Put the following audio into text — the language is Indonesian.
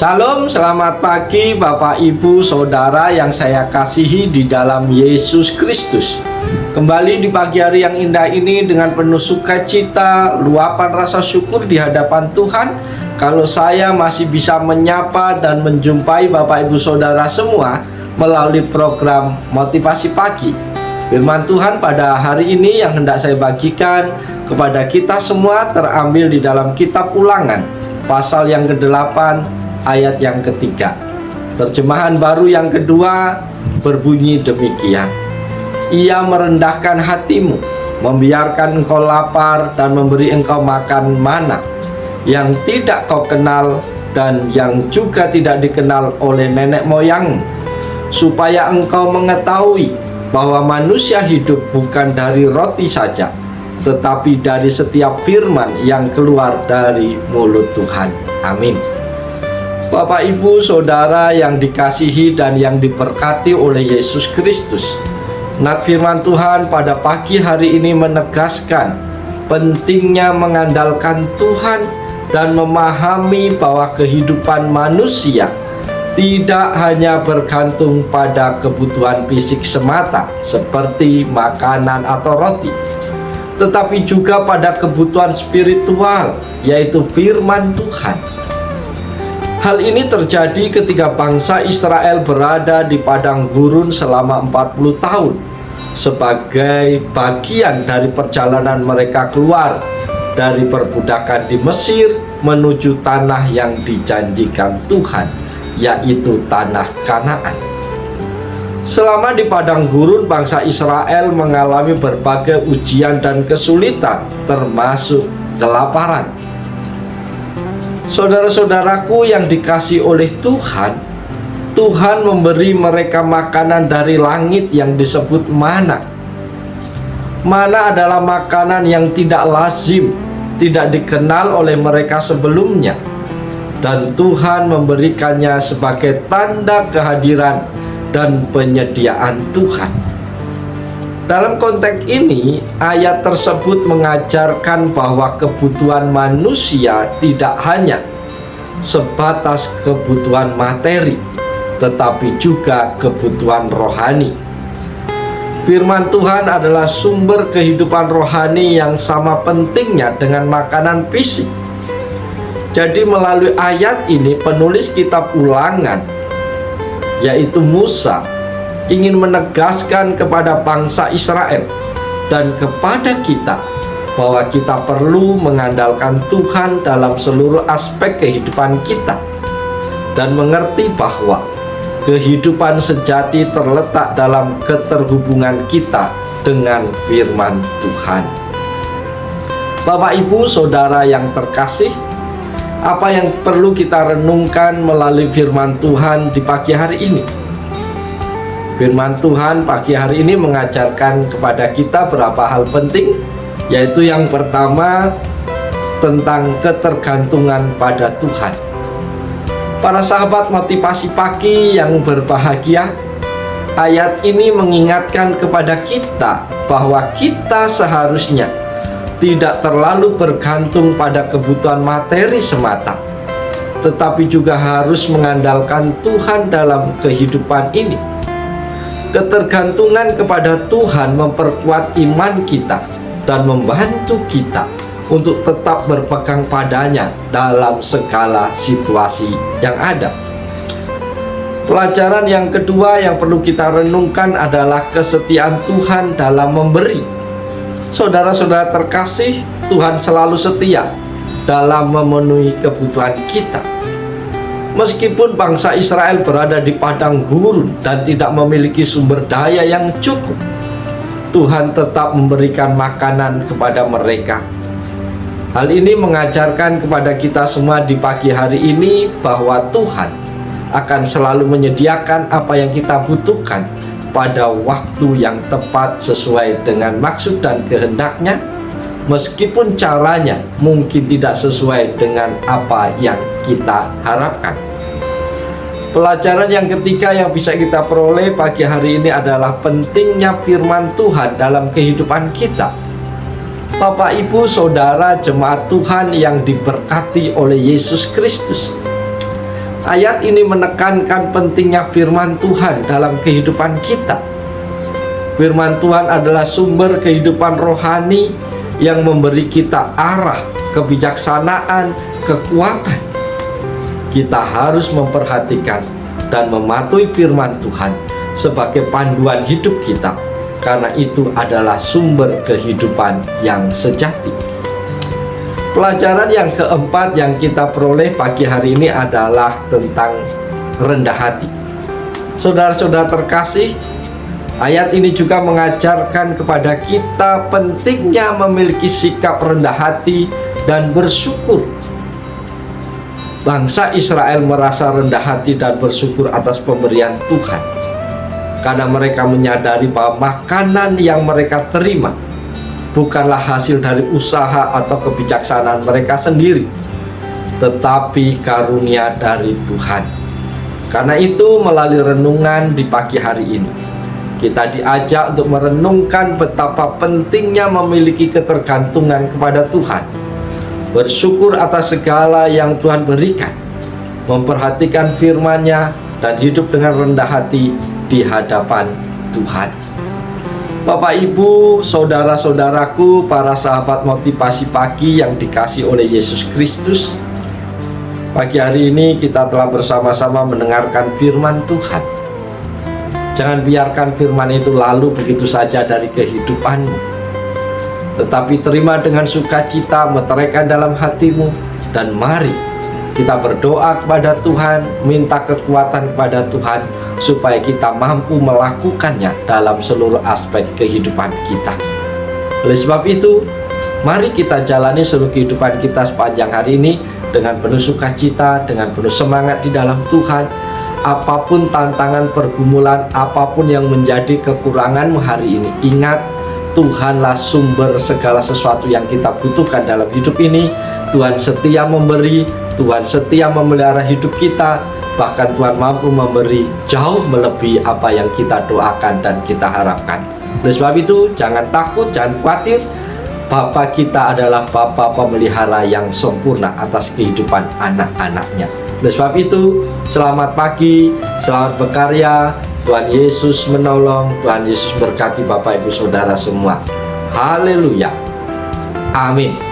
Shalom, selamat pagi Bapak Ibu Saudara yang saya kasihi di dalam Yesus Kristus. Kembali di pagi hari yang indah ini dengan penuh sukacita, luapan rasa syukur di hadapan Tuhan. Kalau saya masih bisa menyapa dan menjumpai Bapak Ibu Saudara semua melalui program Motivasi Pagi. Firman Tuhan pada hari ini yang hendak saya bagikan kepada kita semua terambil di dalam kitab Ulangan, pasal yang ke-8, ayat yang ketiga. Terjemahan baru yang kedua berbunyi demikian: Ia merendahkan hatimu, membiarkan engkau lapar dan memberi engkau makan mana yang tidak kau kenal dan yang juga tidak dikenal oleh nenek moyangmu, supaya engkau mengetahui bahwa manusia hidup bukan dari roti saja, tetapi dari setiap firman yang keluar dari mulut Tuhan. Amin. Bapak Ibu Saudara yang dikasihi dan yang diberkati oleh Yesus Kristus, nat firman Tuhan pada pagi hari ini menegaskan pentingnya mengandalkan Tuhan dan memahami bahwa kehidupan manusia tidak hanya bergantung pada kebutuhan fisik semata seperti makanan atau roti, tetapi juga pada kebutuhan spiritual, yaitu firman Tuhan. Hal ini terjadi ketika bangsa Israel berada di padang gurun selama 40 tahun sebagai bagian dari perjalanan mereka keluar dari perbudakan di Mesir menuju tanah yang dijanjikan Tuhan, yaitu tanah Kanaan. Selama di padang gurun, bangsa Israel mengalami berbagai ujian dan kesulitan, termasuk kelaparan. Saudara-saudaraku yang dikasihi oleh Tuhan, Tuhan memberi mereka makanan dari langit yang disebut mana. Mana adalah makanan yang tidak lazim, tidak dikenal oleh mereka sebelumnya, dan Tuhan memberikannya sebagai tanda kehadiran dan penyediaan Tuhan. Dalam konteks ini, ayat tersebut mengajarkan bahwa kebutuhan manusia tidak hanya sebatas kebutuhan materi, tetapi juga kebutuhan rohani. Firman Tuhan adalah sumber kehidupan rohani yang sama pentingnya dengan makanan fisik. Jadi melalui ayat ini penulis kitab Ulangan, yaitu Musa, ingin menegaskan kepada bangsa Israel dan kepada kita bahwa kita perlu mengandalkan Tuhan dalam seluruh aspek kehidupan kita dan mengerti bahwa kehidupan sejati terletak dalam keterhubungan kita dengan firman Tuhan. Bapak Ibu Saudara yang terkasih, apa yang perlu kita renungkan melalui firman Tuhan di pagi hari ini? Firman Tuhan pagi hari ini mengajarkan kepada kita beberapa hal penting, yaitu yang pertama tentang ketergantungan pada Tuhan. Para sahabat motivasi pagi yang berbahagia, ayat ini mengingatkan kepada kita bahwa kita seharusnya tidak terlalu bergantung pada kebutuhan materi semata, tetapi juga harus mengandalkan Tuhan dalam kehidupan ini. Ketergantungan kepada Tuhan memperkuat iman kita dan membantu kita untuk tetap berpegang padanya dalam segala situasi yang ada. Pelajaran yang kedua yang perlu kita renungkan adalah kesetiaan Tuhan dalam memberi. Saudara-saudara terkasih, Tuhan selalu setia dalam memenuhi kebutuhan kita. Meskipun bangsa Israel berada di padang gurun dan tidak memiliki sumber daya yang cukup, Tuhan tetap memberikan makanan kepada mereka. Hal ini mengajarkan kepada kita semua di pagi hari ini bahwa Tuhan akan selalu menyediakan apa yang kita butuhkan pada waktu yang tepat sesuai dengan maksud dan kehendaknya, meskipun caranya mungkin tidak sesuai dengan apa yang kita harapkan. Pelajaran yang ketiga yang bisa kita peroleh pagi hari ini adalah pentingnya firman Tuhan dalam kehidupan kita. Bapak, Ibu, Saudara, jemaat Tuhan yang diberkati oleh Yesus Kristus, Ayat ini menekankan pentingnya firman Tuhan dalam kehidupan kita. Firman Tuhan adalah sumber kehidupan rohani yang memberi kita arah, kebijaksanaan, kekuatan. Kita harus memperhatikan dan mematuhi firman Tuhan sebagai panduan hidup kita, karena itu adalah sumber kehidupan yang sejati. Pelajaran yang keempat yang kita peroleh pagi hari ini adalah tentang rendah hati. Saudara-saudara terkasih, ayat ini juga mengajarkan kepada kita pentingnya memiliki sikap rendah hati dan bersyukur. Bangsa Israel merasa rendah hati dan bersyukur atas pemberian Tuhan, karena mereka menyadari bahwa makanan yang mereka terima bukanlah hasil dari usaha atau kebijaksanaan mereka sendiri, tetapi karunia dari Tuhan. Karena itu, melalui renungan di pagi hari ini, kita diajak untuk merenungkan betapa pentingnya memiliki ketergantungan kepada Tuhan, bersyukur atas segala yang Tuhan berikan, memperhatikan firman-Nya, dan hidup dengan rendah hati di hadapan Tuhan. Bapak, Ibu, saudara-saudaraku, para sahabat motivasi pagi yang dikasihi oleh Yesus Kristus, pagi hari ini kita telah bersama-sama mendengarkan firman Tuhan. Jangan biarkan firman itu lalu begitu saja dari kehidupanmu, tetapi terima dengan sukacita, meteraikan dalam hatimu, dan mari kita berdoa kepada Tuhan, minta kekuatan kepada Tuhan, supaya kita mampu melakukannya dalam seluruh aspek kehidupan kita. Oleh sebab itu, mari kita jalani seluruh kehidupan kita sepanjang hari ini dengan penuh sukacita, dengan penuh semangat di dalam Tuhan. Apapun tantangan, pergumulan, apapun yang menjadi kekuranganmu hari ini, ingat, Tuhanlah sumber segala sesuatu yang kita butuhkan dalam hidup ini. Tuhan setia memberi, Tuhan setia memelihara hidup kita, bahkan Tuhan mampu memberi jauh melebihi apa yang kita doakan dan kita harapkan. Oleh sebab itu, jangan takut, jangan khawatir. Bapa kita adalah Bapa pemelihara yang sempurna atas kehidupan anak-anaknya. Oleh sebab itu, selamat pagi, selamat berkarya. Tuhan Yesus menolong, Tuhan Yesus berkati Bapak Ibu Saudara semua. Haleluya. Amin.